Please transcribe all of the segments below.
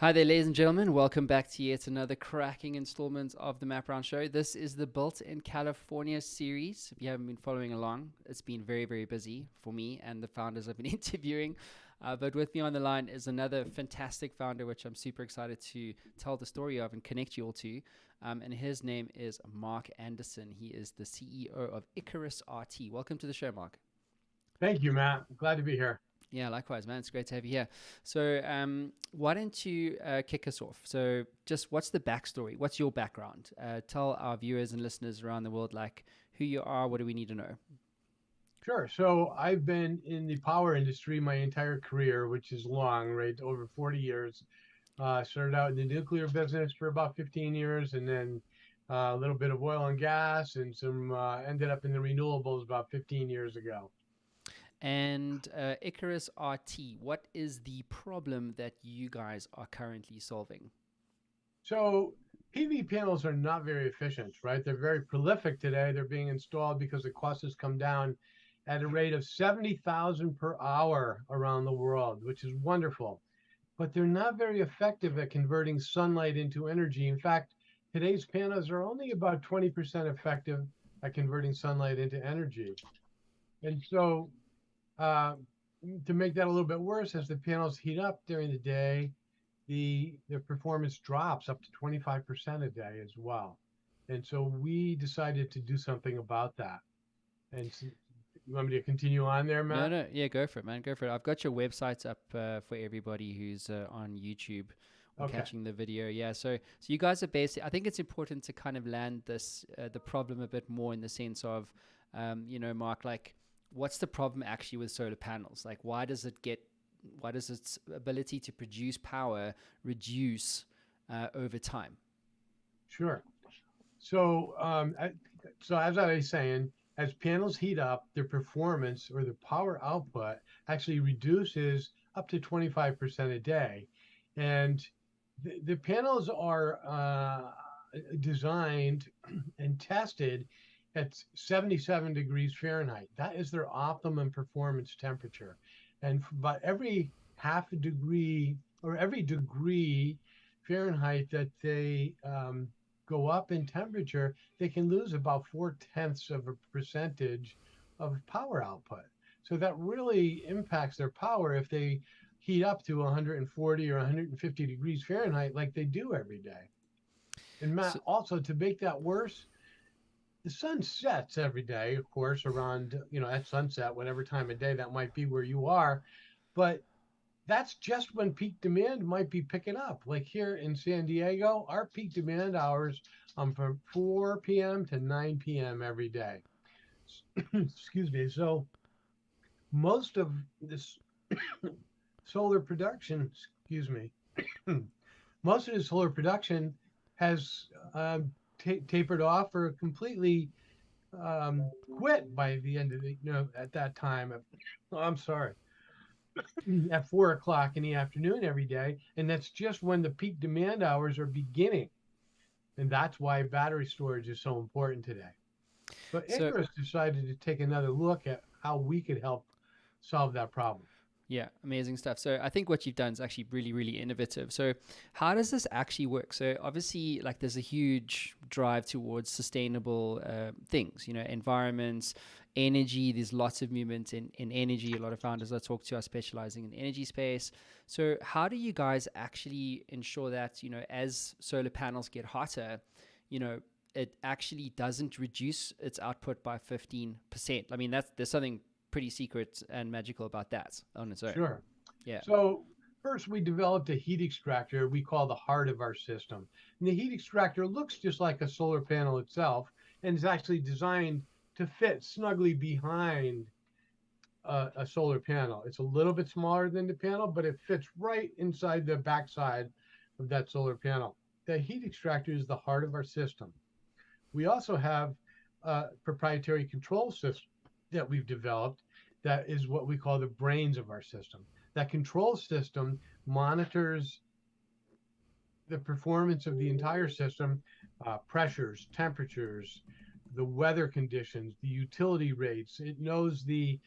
Hi there, ladies and gentlemen. Welcome back to yet another cracking installment of the Map Round Show. This is the Built in California series. If you haven't been following along, it's been very, very busy for me and the founders I've been interviewing. But with me on the line is another fantastic founder, which I'm super excited to tell the story of and connect you all to. And his name is Mark Anderson. He is the CEO of Icarus RT. Welcome to the show, Mark. Thank you, Matt. Glad to be here. Yeah, likewise, man. It's great to have you here. So, why don't you kick us off? So, just what's the backstory? What's your background? Tell our viewers and listeners around the world, like who you are. What do we need to know? Sure. So I've been in the power industry my entire career, which is long, right? Over 40 years. Started out in the nuclear business for about 15 years, and then a little bit of oil and gas, and some ended up in the renewables about 15 years ago. And Icarus RT, what is the problem that you guys are currently solving? So PV panels are not very efficient, right? They're very prolific today. They're being installed because the cost has come down at a rate of 70,000 per hour around the world, which is wonderful. But they're not very effective at converting sunlight into energy. In fact, today's panels are only about 20% effective at converting sunlight into energy. And so, uh, to make that a little bit worse, as the panels heat up during the day, the performance drops up to 25% a day as well. And so we decided to do something about that. And so, you want me to continue on there, No, Matt? no, yeah, go for it, man. Go for it. I've got your websites up for everybody who's on YouTube or Okay. catching the video. Yeah, so you guys are basically. I think it's important to kind of land this the problem a bit more in the sense of, Mark, like, what's the problem actually with solar panels? Like, why does its ability to produce power reduce over time? Sure. So, so as I was saying, as panels heat up, their performance or their power output actually reduces up to 25% a day. And the panels are designed and tested at 77 degrees Fahrenheit. That is their optimum performance temperature. And about every half a degree or every degree Fahrenheit that they go up in temperature, they can lose about 4/10 of a percentage of power output. So that really impacts their power if they heat up to 140 or 150 degrees Fahrenheit like they do every day. And Matt, So, also to make that worse, the sun sets every day, of course, around, at sunset, whatever time of day that might be where you are. But that's just when peak demand might be picking up. Like here in San Diego, our peak demand hours from 4 p.m. to 9 p.m. every day. Excuse me. So most of this solar production, excuse me, most of the solar production has tapered off or completely quit by the end of at that time. Oh, I'm sorry, at 4 o'clock in the afternoon every day. And that's just when the peak demand hours are beginning. And that's why battery storage is so important today. But so Icarus decided to take another look at how we could help solve that problem. Yeah, amazing stuff. So I think what you've done is actually really, really innovative. So how does this actually work? So obviously, like, there's a huge drive towards sustainable things, environments, energy. There's lots of movement in energy. A lot of founders I talk to are specializing in the energy space. So how do you guys actually ensure that, as solar panels get hotter, it actually doesn't reduce its output by 15%? I mean, there's something pretty secret and magical about that on its own. Sure. Yeah. So first we developed a heat extractor we call the heart of our system. And the heat extractor looks just like a solar panel itself and is actually designed to fit snugly behind a solar panel. It's a little bit smaller than the panel, but it fits right inside the backside of that solar panel. The heat extractor is the heart of our system. We also have a proprietary control system that we've developed that is what we call the brains of our system. That control system monitors the performance of the entire system, pressures, temperatures, the weather conditions, the utility rates. It knows the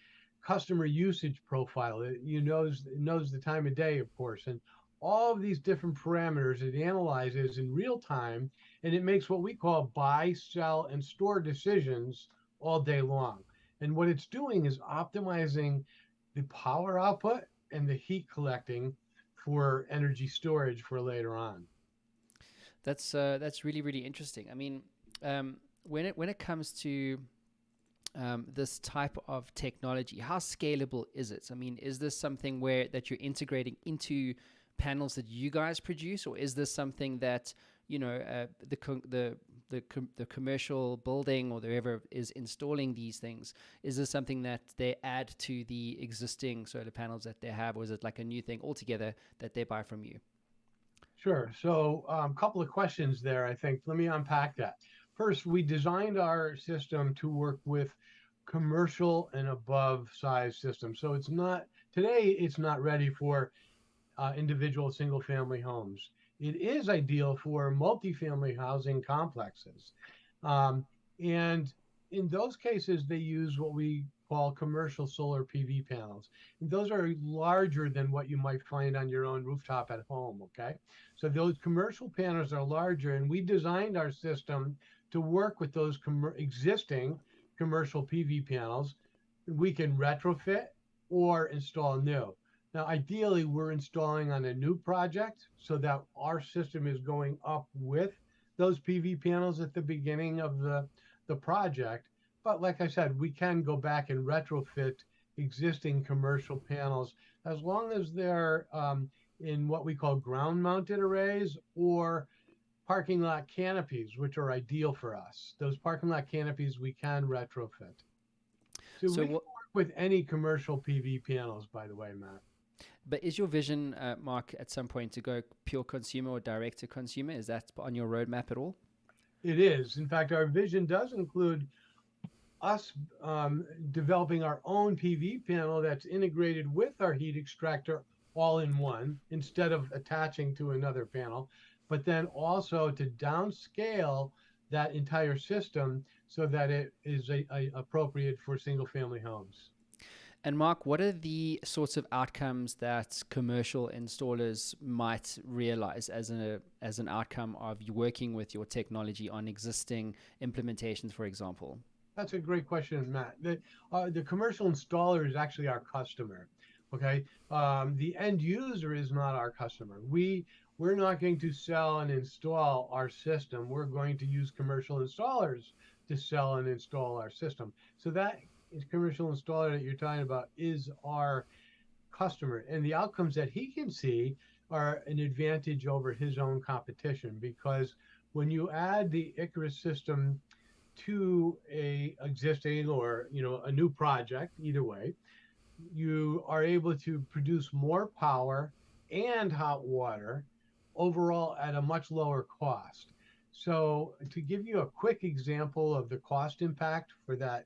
customer usage profile. It knows the time of day, of course, and all of these different parameters. It analyzes in real time, and it makes what we call buy, sell, and store decisions all day long. And what it's doing is optimizing the power output and the heat collecting for energy storage for later on. That's really really interesting. I mean, when it comes to this type of technology, how scalable is it? I mean, is this something where that you're integrating into panels that you guys produce, or is this something that the commercial building or whoever is installing these things, is this something that they add to the existing solar panels that they have, or is it like a new thing altogether that they buy from you? Sure. So, a couple of questions there, I think. Let me unpack that. First, we designed our system to work with commercial and above size systems. So today, it's not ready for individual single family homes. It is ideal for multifamily housing complexes. Um, and in those cases, they use what we call commercial solar PV panels. And those are larger than what you might find on your own rooftop at home. Okay. So those commercial panels are larger, and we designed our system to work with those existing commercial PV panels. We can retrofit or install new. Now, ideally, we're installing on a new project so that our system is going up with those PV panels at the beginning of the project. But like I said, we can go back and retrofit existing commercial panels as long as they're in what we call ground mounted arrays or parking lot canopies, which are ideal for us. Those parking lot canopies we can retrofit. So So we can what? work with any commercial PV panels, by the way, Matt. But is your vision, Mark, at some point to go pure consumer or direct to consumer? Is that on your roadmap at all? It is. In fact, our vision does include us developing our own PV panel that's integrated with our heat extractor all in one instead of attaching to another panel, but then also to downscale that entire system so that it is appropriate for single family homes. And Mark, what are the sorts of outcomes that commercial installers might realize as an outcome of you working with your technology on existing implementations, for example? That's a great question, Matt. The commercial installer is actually our customer. Okay, the end user is not our customer. We're not going to sell and install our system. We're going to use commercial installers to sell and install our system. So that commercial installer that you're talking about is our customer, and the outcomes that he can see are an advantage over his own competition because when you add the Icarus system to a existing or a new project, either way, you are able to produce more power and hot water overall at a much lower cost. So to give you a quick example of the cost impact for that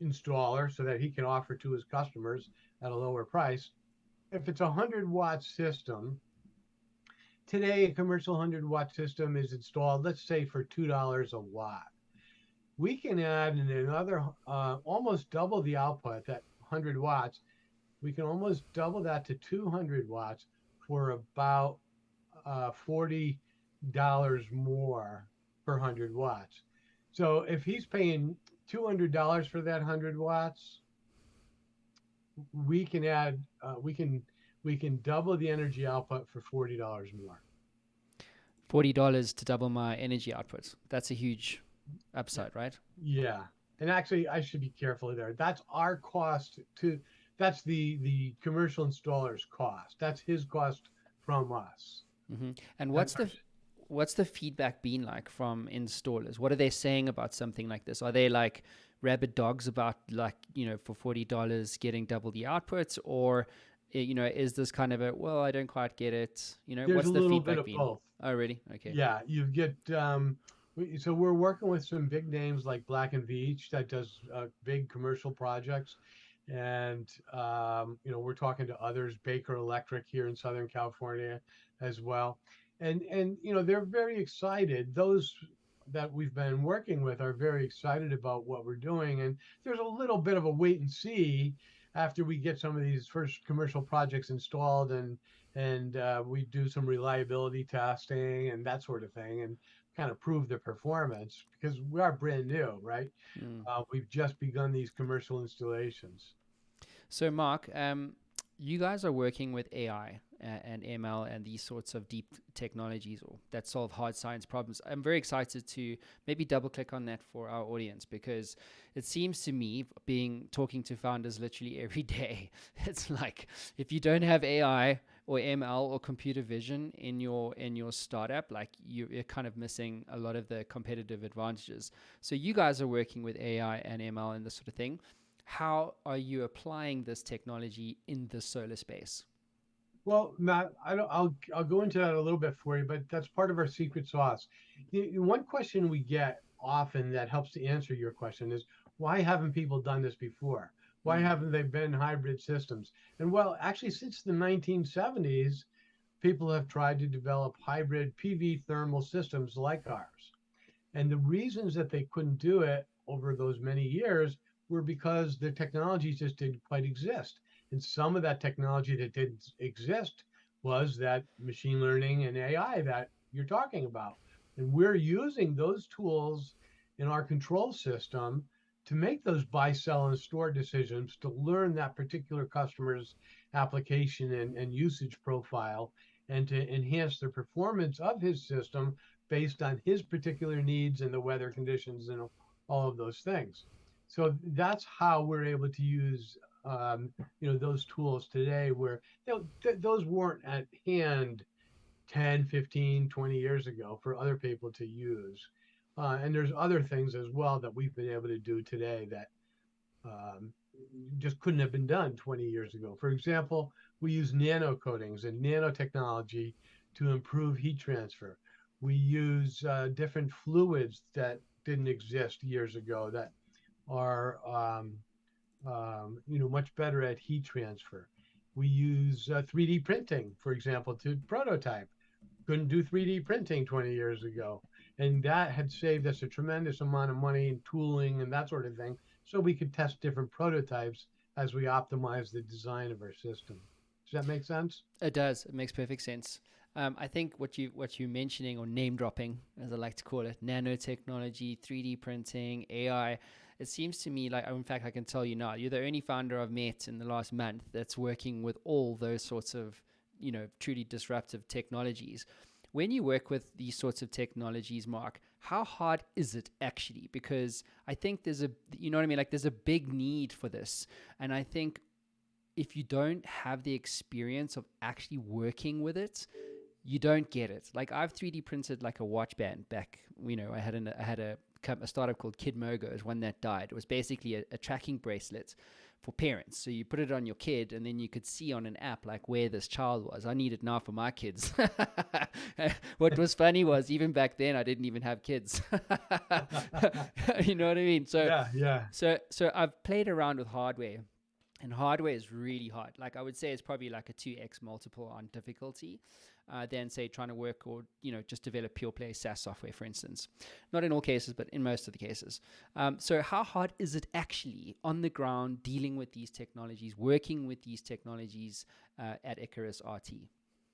installer so that he can offer to his customers at a lower price, if it's a 100-watt system, today a commercial 100-watt system is installed, let's say, for $2 a watt. We can add another almost double the output, that 100 watts. We can almost double that to 200 watts for about $40 more per 100 watts. So if he's paying $200 for that 100 watts, we can add we can double the energy output for $40 more. $40 to double my energy output. That's a huge upside, right? Yeah. And actually, I should be careful there. That's our cost to, that's the commercial installer's cost. That's his cost from us. And That's what's the feedback been like from installers? What are they saying about something like this? Are they like rabid dogs about like, for $40 getting double the outputs, or is this kind of a, well, I don't quite get it. there's a What's the little bit feedback of been? both. Oh, really? Okay. Yeah, you get so we're working with some big names like Black and Veatch that does big commercial projects, and we're talking to others, Baker Electric here in Southern California as well, and they're very excited. Those that we've been working with are very excited about what we're doing, and there's a little bit of a wait and see after we get some of these first commercial projects installed, and we do some reliability testing and that sort of thing, and kind of prove the performance because we are brand new, right? Mm. We've just begun these commercial installations. So, Mark, you guys are working with AI and ML and these sorts of deep technologies or that solve hard science problems. I'm very excited to maybe double click on that for our audience because it seems to me, being talking to founders literally every day, it's like if you don't have AI or ML or computer vision in your startup, like you're kind of missing a lot of the competitive advantages. So you guys are working with AI and ML and this sort of thing. How are you applying this technology in the solar space? Well, Matt, I'll go into that a little bit for you, but that's part of our secret sauce. One question we get often that helps to answer your question is why haven't people done this before? Why Mm. haven't they been hybrid systems? And well, actually, since the 1970s, people have tried to develop hybrid PV thermal systems like ours. And the reasons that they couldn't do it over those many years were because the technology just didn't quite exist. And some of that technology that didn't exist was that machine learning and AI that you're talking about. And we're using those tools in our control system to make those buy, sell, and store decisions to learn that particular customer's application and usage profile and to enhance the performance of his system based on his particular needs and the weather conditions and all of those things. So that's how we're able to use those tools today where those weren't at hand 10, 15, 20 years ago for other people to use. And there's other things as well that we've been able to do today that um, just couldn't have been done 20 years ago. For example, we use nano coatings and nanotechnology to improve heat transfer. We use different fluids that didn't exist years ago that are much better at heat transfer. We use 3D printing, for example, to prototype. Couldn't do 3D printing 20 years ago. And that had saved us a tremendous amount of money in tooling and that sort of thing. So we could test different prototypes as we optimize the design of our system. Does that make sense? It does. It makes perfect sense. I think what you're mentioning or name dropping, as I like to call it, nanotechnology, 3D printing, AI. It seems to me like, in fact, I can tell you now, you're the only founder I've met in the last month that's working with all those sorts of, truly disruptive technologies. When you work with these sorts of technologies, Mark, how hard is it actually? Because I think there's a, you know what I mean? Like there's a big need for this. And I think if you don't have the experience of actually working with it, you don't get it. Like I've 3D printed like a watch band back. I had a startup called Kid Mogo, is one that died. It was basically a tracking bracelet for parents. So you put it on your kid, and then you could see on an app like where this child was. I need it now for my kids. What was funny was even back then I didn't even have kids. You know what I mean? So Yeah, yeah. so I've played around with hardware. And hardware is really hard. Like I would say it's probably like a 2x multiple on difficulty than say trying to work or, just develop pure play SaaS software, for instance. Not in all cases, but in most of the cases. So how hard is it actually on the ground dealing with these technologies, working with these technologies at Icarus RT?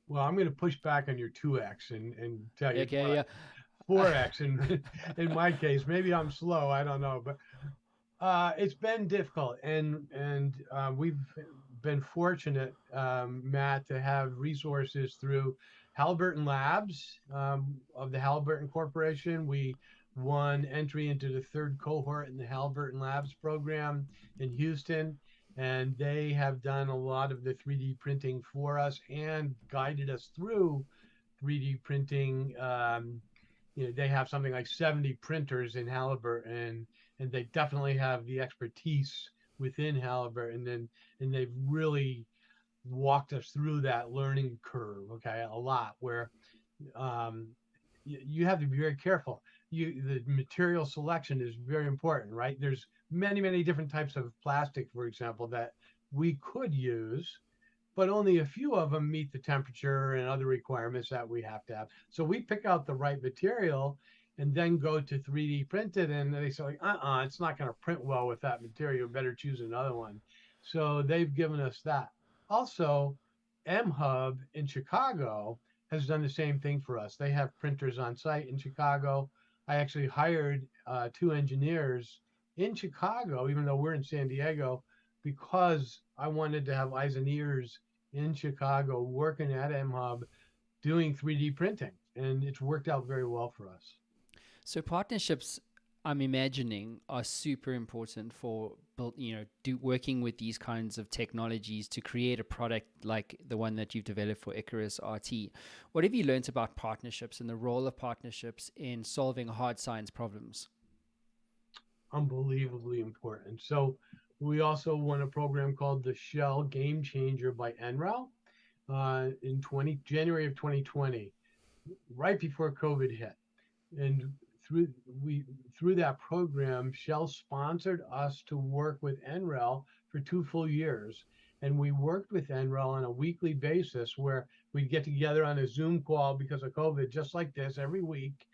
Well, I'm going to push back on your 2x and tell you Okay, yeah. 4x in my case. Maybe I'm slow. I don't know. But it's been difficult, and we've been fortunate, Matt, to have resources through Halliburton Labs of the Halliburton Corporation. We won entry into the third cohort in the Halliburton Labs program in Houston, and they have done a lot of the 3D printing for us and guided us through 3D printing. They have something like 70 printers in Halliburton, and they definitely have the expertise within Halliburton, and they've really walked us through that learning curve, okay, a lot where um, you have to be very careful. The material selection is very important, right? There's many different types of plastic, for example, that we could use, but only a few of them meet the temperature and other requirements that we have to have. So we pick out the right material and then go to 3D print it, and they say, like, it's not going to print well with that material. You better choose another one. So they've given us that. Also, MHub in Chicago has done the same thing for us. They have printers on site in Chicago. I actually hired two engineers in Chicago, even though we're in San Diego, because I wanted to have eyes and ears in Chicago working at MHub doing 3D printing. And it's worked out very well for us. So partnerships, I'm imagining, are super important for working with these kinds of technologies to create a product like the one that you've developed for Icarus RT. What have you learned about partnerships and the role of partnerships in solving hard science problems? Unbelievably important. So we also won a program called the Shell Game Changer by NREL in January of 2020, right before COVID hit. And through we through that program, Shell sponsored us to work with NREL for 2 full years. And we worked with NREL on a weekly basis where we'd get together on a Zoom call because of COVID, just like this every week.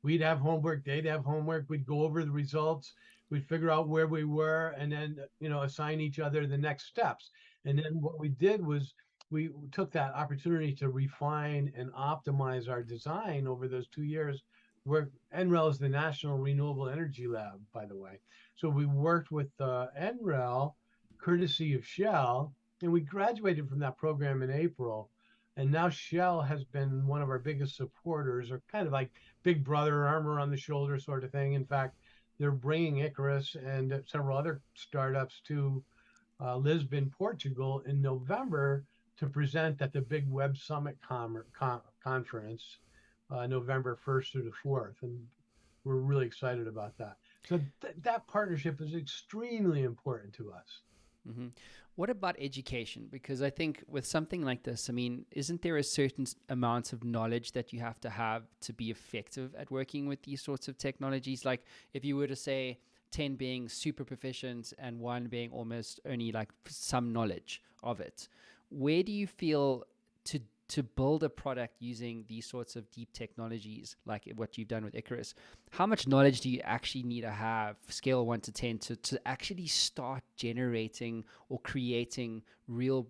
We'd have homework, they'd have homework, we'd go over the results, we'd figure out where we were, and then assign each other the next steps. And then what we did was we took that opportunity to refine and optimize our design over those 2 years. Where NREL is the National Renewable Energy Lab, by the way. So we worked with NREL, courtesy of Shell, and we graduated from that program in April. And now Shell has been one of our biggest supporters, or kind of like big brother, armor on the shoulder sort of thing. In fact, they're bringing Icarus and several other startups to Lisbon, Portugal in November to present at the big Web Summit conference, November 1st through the 4th. And we're really excited about that. So that partnership is extremely important to us. Hmm. What about education? Because I think with something like this, I mean, isn't there a certain amount of knowledge that you have to be effective at working with these sorts of technologies? Like, if you were to say 10 being super proficient and one being almost only like some knowledge of it, where do you feel to to build a product using these sorts of deep technologies like what you've done with Icarus, how much knowledge do you actually need to have, scale 1 to 10, to actually start generating or creating real,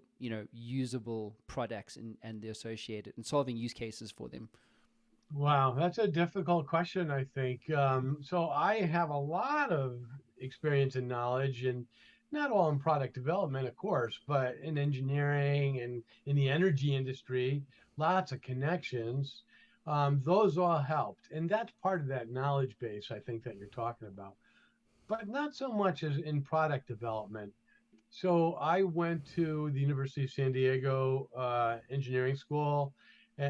usable products and the associated and solving use cases for them? Wow, that's a difficult question, I think. So I have a lot of experience and knowledge, and not all in product development, of course, but in engineering and in the energy industry, lots of connections. Those all helped. And that's part of that knowledge base, I think, that you're talking about, but not so much as in product development. So I went to the University of San Diego engineering school.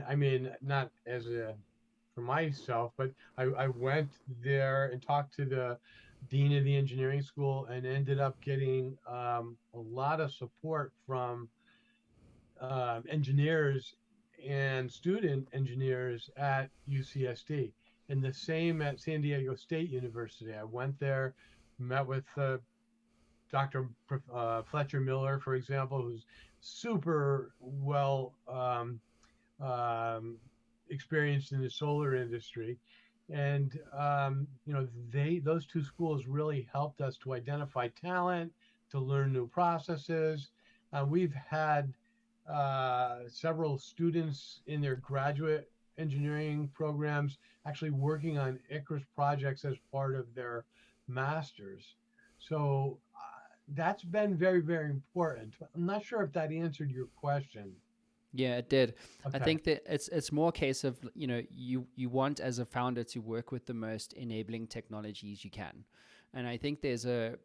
I mean, not as a for myself, but I went there and talked to the dean of the engineering school and ended up getting a lot of support from engineers and student engineers at UCSD. And the same at San Diego State University. I went there, met with Dr. Fletcher Miller, for example, who's super well um, experienced in the solar industry. And those two schools really helped us to identify talent, to learn new processes. We've had several students in their graduate engineering programs actually working on Icarus projects as part of their masters. So that's been very, very important. I'm not sure if that answered your question. Yeah, it did. I Okay. think that it's more a case of, you want as a founder to work with the most enabling technologies you can. And I think there's a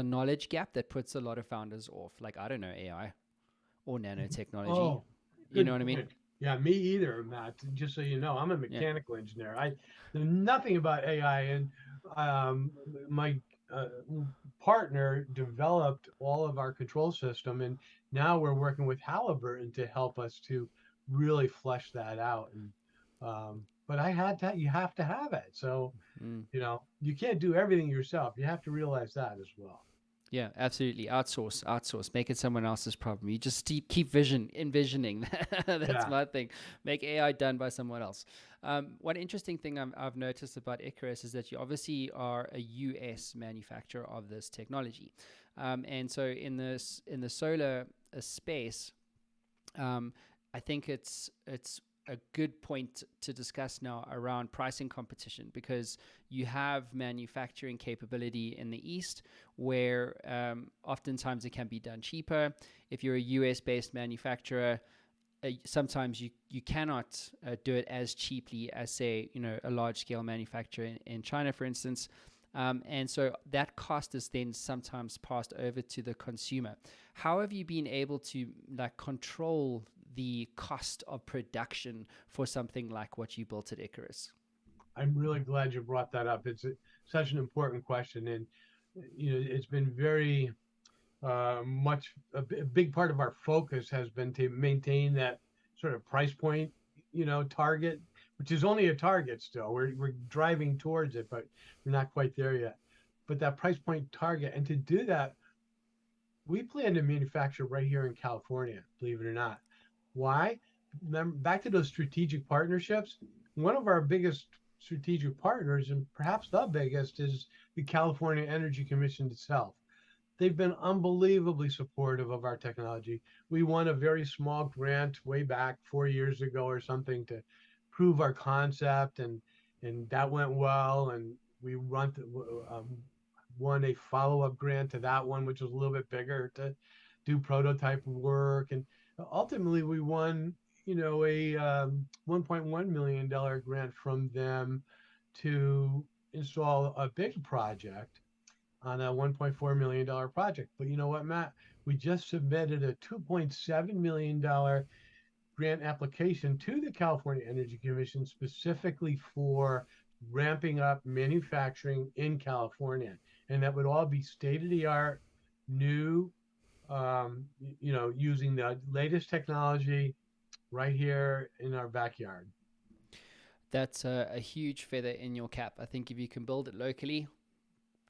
knowledge gap that puts a lot of founders off. Like, I don't know AI or nanotechnology. Oh, You know good what I mean? point. Yeah, me either, Matt. Just so you know, I'm a Yeah. mechanical engineer. I know nothing about AI, and my uh, partner developed all of our control system, and now we're working with Halliburton to help us to really flesh that out. And but I had to. You have to have it. So Mm. you can't do everything yourself. You have to realize that as well. Yeah, absolutely. Outsource, outsource. Make it someone else's problem. You just keep envisioning. That's Yeah. my thing. Make AI done by someone else. One interesting thing I've noticed about Icarus is that you obviously are a US manufacturer of this technology, and so in the solar space, um, I think it's a good point to discuss now around pricing competition, because you have manufacturing capability in the East where oftentimes it can be done cheaper. If you're a US based manufacturer, sometimes you cannot do it as cheaply as, say, a large scale manufacturer in China, for instance. And so that cost is then sometimes passed over to the consumer. How have you been able to like control the cost of production for something like what you built at Icarus? I'm really glad you brought that up. Such an important question. And, it's been very much a big part of our focus has been to maintain that sort of price point, target, which is only a target still. We're driving towards it, but we're not quite there yet. But that price point target, and to do that, we plan to manufacture right here in California, believe it or not. Why? Remember, back to those strategic partnerships. One of our biggest strategic partners, and perhaps the biggest, is the California Energy Commission itself. They've been unbelievably supportive of our technology. We won a very small grant way back 4 years ago or something to prove our concept, and that went well. And we won a follow-up grant to that one, which was a little bit bigger, to do prototype work. And ultimately, we won, a $1.1 million grant from them to install a big project on a $1.4 million project. But you know what, Matt? We just submitted a $2.7 million grant application to the California Energy Commission specifically for ramping up manufacturing in California. And that would all be state of the art, new, using the latest technology right here in our backyard. That's a huge feather in your cap. I think if you can build it locally,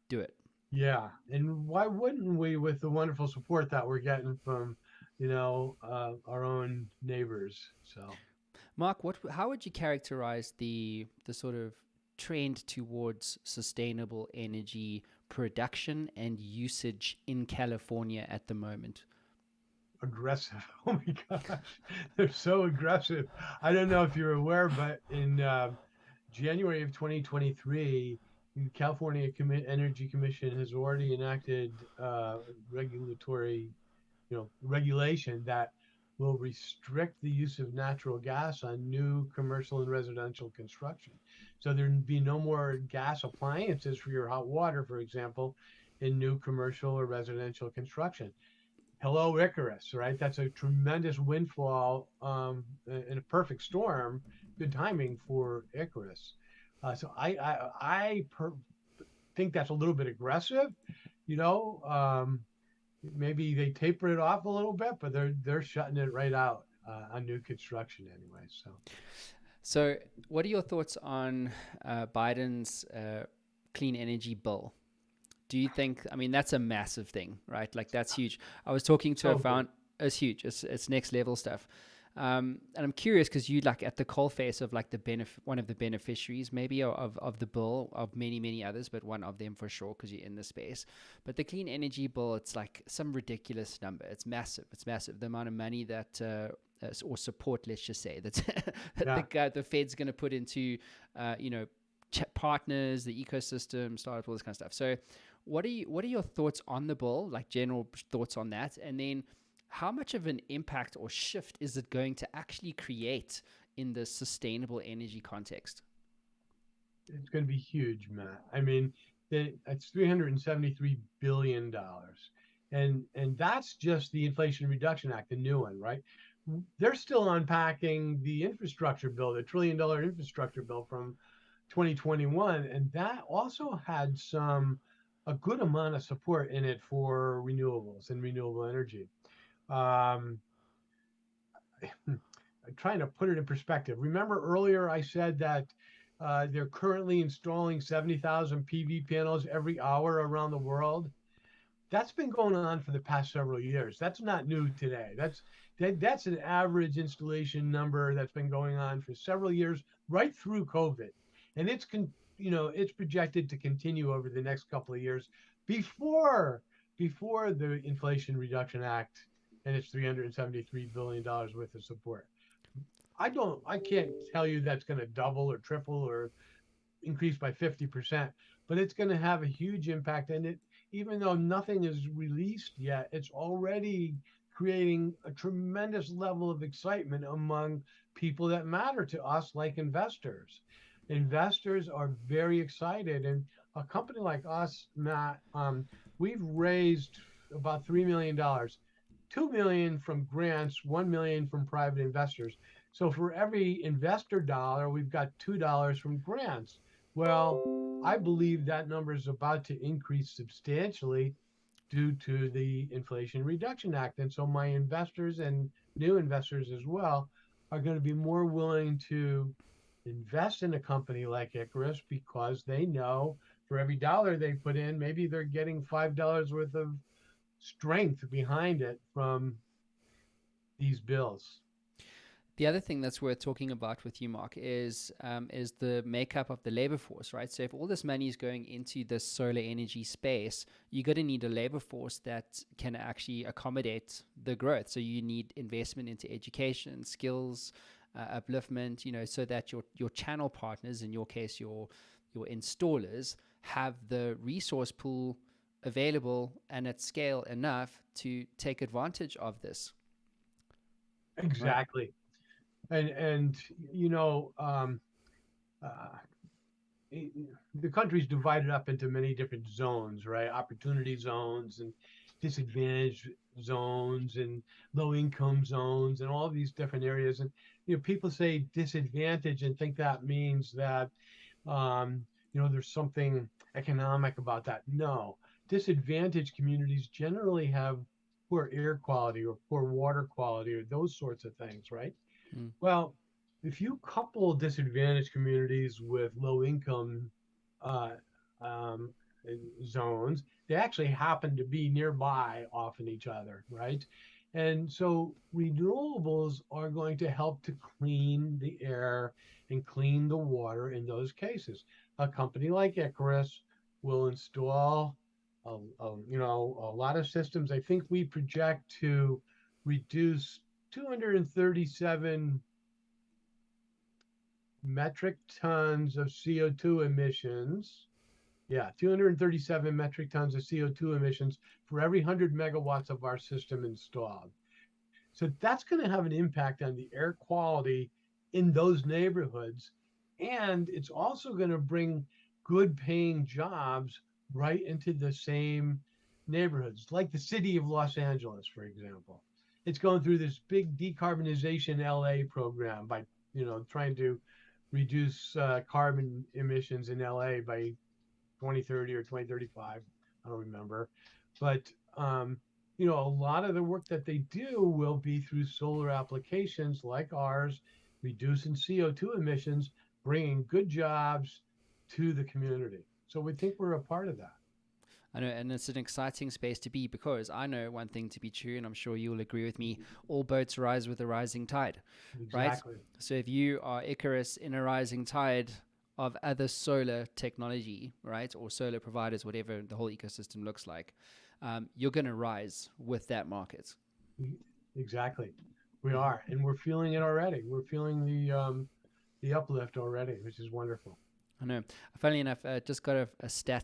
do it. Yeah, and why wouldn't we, with the wonderful support that we're getting from, our own neighbors? So Mark, how would you characterize the sort of trend towards sustainable energy production and usage in California at the moment? aggressive. Oh my gosh, they're so aggressive. I don't know if you're aware, but in January of 2023, the California Energy Commission has already enacted regulatory regulation that will restrict the use of natural gas on new commercial and residential construction. So there'd be no more gas appliances for your hot water, for example, in new commercial or residential construction. Hello, Icarus, right? That's a tremendous windfall in a perfect storm. Good timing for Icarus. So I think that's a little bit aggressive. You know, maybe they taper it off a little bit, but they're shutting it right out on new construction anyway. So So, what are your thoughts on Biden's clean energy bill? Do you think, I mean, that's a massive thing, right? Like, that's huge. I was talking to a so big. found, it's huge. It's next level stuff. And I'm curious because you like at the coal face of like one of the beneficiaries maybe of the bill, of many, many others, but one of them for sure because you're in the space. But the clean energy bill, it's like some ridiculous number. It's massive. It's massive. The amount of money that, or support, let's just say, that, Yeah. the Fed's going to put into, you know, partners, the ecosystem, startups, all this kind of stuff. So, what are your thoughts on the bill? Like general thoughts on that, and then how much of an impact or shift is it going to actually create in the sustainable energy context? It's going to be huge, Matt. I mean, it's $373 billion, and that's just the Inflation Reduction Act, the new one, right? They're still unpacking the infrastructure bill, the $1 trillion infrastructure bill from 2021, and that also had a good amount of support in it for renewables and renewable energy. Um, Trying to put it in perspective. Remember earlier I said that they're currently installing 70,000 PV panels every hour around the world. That's been going on for the past several years. That's not new today. That's an average installation number that's been going on for several years, right through COVID, and it's projected to continue over the next couple of years before before the Inflation Reduction Act and its $373 billion worth of support. I can't tell you that's going to double or triple or increase by 50%, but it's going to have a huge impact. And even though nothing is released yet, it's already creating a tremendous level of excitement among people that matter to us, like investors. Investors are very excited. And a company like us, Matt, we've raised about $3 million, 2 million from grants, 1 million from private investors. So for every investor dollar, we've got $2 from grants. Well, I believe that number is about to increase substantially due to the Inflation Reduction Act. And so my investors and new investors as well are going to be more willing to invest in a company like Icarus because they know for every dollar they put in, maybe they're getting $5 worth of strength behind it from these bills. The other thing that's worth talking about with you, Mark, is the makeup of the labor force, right? So if all this money is going into this solar energy space, you're going to need a labor force that can actually accommodate the growth. So you need investment into education, skills, upliftment, so that your channel partners, in your case, your installers, have the resource pool available and at scale enough to take advantage of this. Right. Exactly. And uh, the country's divided up into many different zones, right? Opportunity zones and disadvantaged zones and low income zones and all these different areas. And people say disadvantage and think that means that there's something economic about that. No, disadvantaged communities generally have poor air quality or poor water quality or those sorts of things, right? Mm. Well, if you couple disadvantaged communities with low income uh, um, zones, they actually happen to be nearby often each other, right? And so renewables are going to help to clean the air and clean the water in those cases. A company like Icarus will install a lot of systems. I think we project to reduce 237 metric tons of CO2 emissions. Yeah, 237 metric tons of CO2 emissions for every 100 megawatts of our system installed. So that's going to have an impact on the air quality in those neighborhoods. And it's also going to bring good paying jobs right into the same neighborhoods, like the city of Los Angeles, for example. It's going through this big decarbonization LA program by, trying to reduce carbon emissions in LA by 2030 or 2035. I don't remember. But, a lot of the work that they do will be through solar applications like ours, reducing CO2 emissions, bringing good jobs to the community. So we think we're a part of that. I know, and it's an exciting space to be because I know one thing to be true, and I'm sure you'll agree with me: all boats rise with a rising tide, right? Exactly. So if you are Icarus in a rising tide of other solar technology, right, or solar providers, whatever the whole ecosystem looks like, you're going to rise with that market. Exactly. We Mm-hmm. are, and we're feeling it already. We're feeling the uplift already, which is wonderful. I know. Funnily enough, just got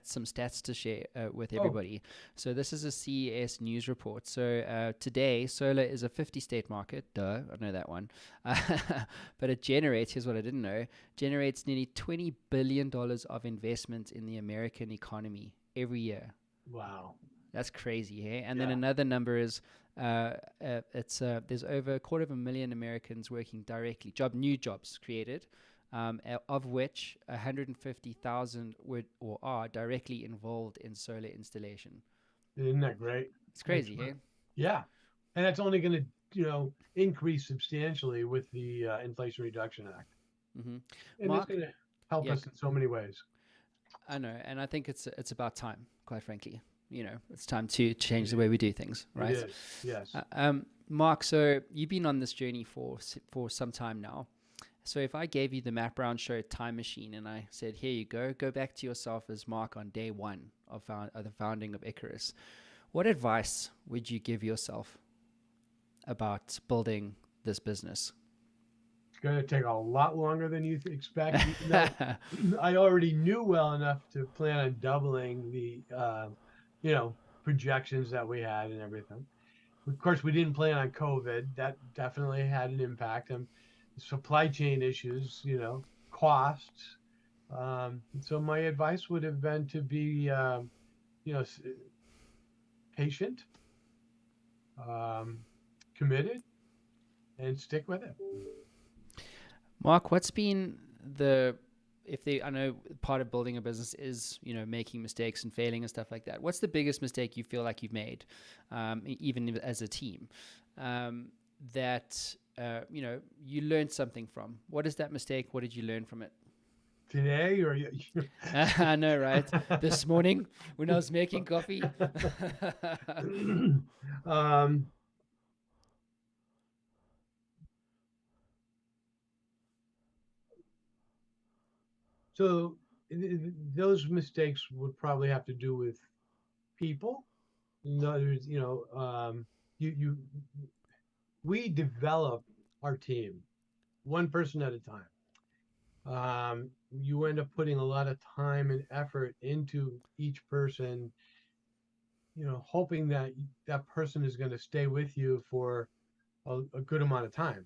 some stats to share with Oh, everybody. So this is a CES news report. So today, solar is a 50-state market. Duh, I know that one. But it generates, here's what I didn't know, generates nearly $20 billion of investment in the American economy every year. wow. That's crazy, hey? And then Yeah. another number is there's over 250,000 Americans working directly, new jobs created, of which 150,000 would or are directly involved in solar installation. Isn't that great? It's That's crazy, hey? yeah, and that's only going to increase substantially with the Inflation Reduction Act, Mm-hmm. and it's Mark, going to help yeah, us in so many ways. I know, and I think it's about time, quite frankly. it's time to change the way we do things, It right? is. Yes. Mark, so you've been on this journey for some time now. So if I gave you the Matt Brown Show time machine and I said, here you go back to yourself as Mark on day one of the founding of Icarus, what advice would you give yourself about building this business? It's going to take a lot longer than you expect, even though I already knew well enough to plan on doubling the, projections that we had and everything. Of course, we didn't plan on COVID. That definitely had an impact on supply chain issues, costs. So my advice would have been to be, patient, um, committed, and stick with it. Mark, what's been the if they I know part of building a business is making mistakes and failing and stuff like that. What's the biggest mistake you feel like you've made, even as a team, that you learned something from? What is that mistake? What did you learn from it? Today, or I know, right? This morning when I was making coffee. um, so those mistakes would probably have to do with people. In other words, you we develop our team one person at a time. You end up putting a lot of time and effort into each person, hoping that that person is going to stay with you for a good amount of time.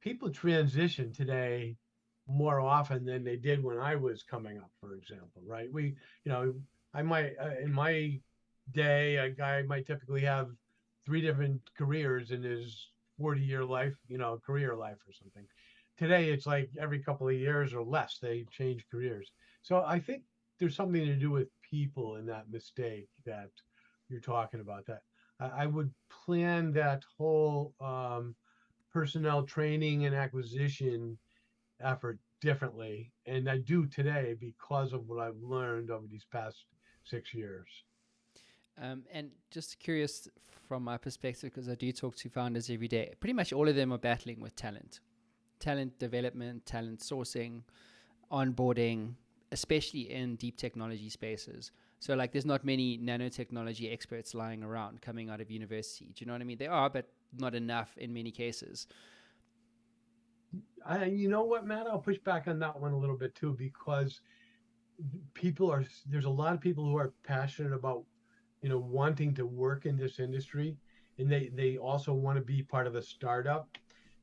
People transition today more often than they did when I was coming up, for example, right? You know, I might, in my day, a guy might typically have three different careers in his 40-year life, career life or something. Today, it's like every couple of years or less, they change careers. So I think there's something to do with people in that mistake that you're talking about. That I would plan that whole personnel training and acquisition effort differently. And I do today because of what I've learned over these past 6 years. And just curious from my perspective, because I do talk to founders every day, pretty much all of them are battling with talent development, talent sourcing, onboarding, especially in deep technology spaces. So, like, there's not many nanotechnology experts lying around coming out of university. Do you know what I mean? There are, but not enough in many cases. You know what, Matt? I'll push back on that one a little bit too, because there's a lot of people who are passionate about, wanting to work in this industry, and they also want to be part of a startup.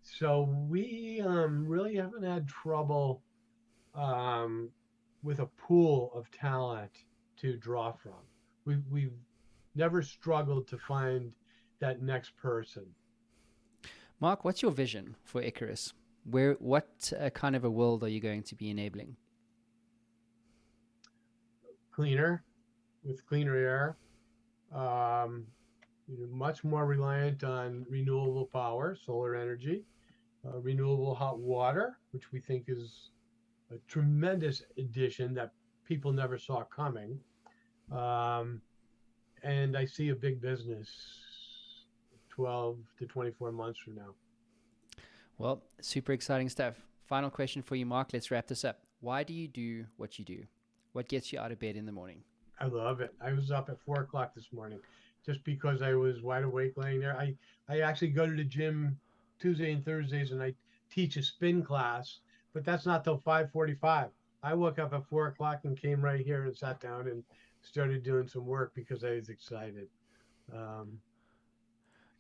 So we really haven't had trouble um, with a pool of talent to draw from. We've never struggled to find that next person. Mark, what's your vision for Icarus? What kind of a world are you going to be enabling? Cleaner, with cleaner air, um, much more reliant on renewable power, solar energy, renewable hot water, which we think is a tremendous addition that people never saw coming. Um, and I see a big business 12 to 24 months from now. Well, super exciting stuff. Final question for you, Mark. Let's wrap this up. Why do you do what you do? What gets you out of bed in the morning? I love it. I was up at 4 o'clock this morning just because I was wide awake laying there. I actually go to the gym Tuesday and Thursdays, and I teach a spin class, but that's not till 5:45. I woke up at 4 o'clock and came right here and sat down and started doing some work because I was excited. Um,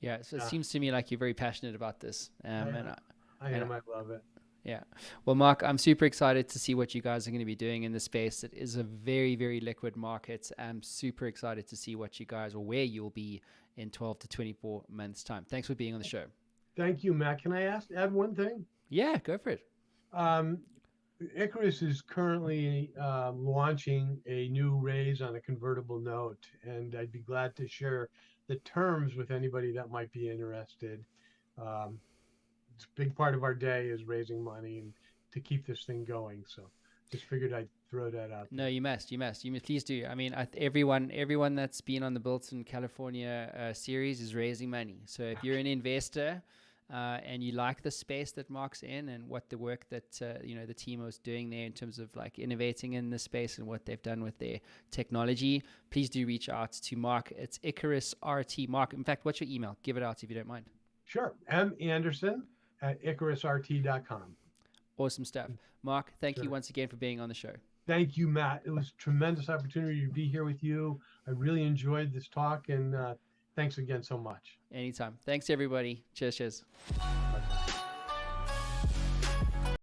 Yeah, so it yeah, seems to me like you're very passionate about this, I, I and am. I love it. yeah. Well, Mark, I'm super excited to see what you guys are going to be doing in the space. It is a very, very liquid market. I'm super excited to see what you guys or where you'll be in 12 to 24 months' time. Thanks for being on the show. Thank you, Matt. Can I add one thing? Yeah, go for it. Um, Icarus is currently launching a new raise on a convertible note, and I'd be glad to share the terms with anybody that might be interested. Um, it's a big part of our day is raising money and to keep this thing going. So just figured I'd throw that out No, there. you must. Please do. I mean, everyone that's been on the Built in California series is raising money. So if you're an investor and you like the space that Mark's in and what the work that the team was doing there in terms of like innovating in this space and what they've done with their technology, please do reach out to Mark. It's Icarus RT. Mark, in fact, what's your email? Give it out if you don't mind. Sure. manderson@icarusrt.com. Awesome stuff. Mark, thank you Sure. once again for being on the show. Thank you, Matt. It was a tremendous opportunity to be here with you. I really enjoyed this talk, and thanks again so much. Anytime. Thanks, everybody. Cheers. Bye.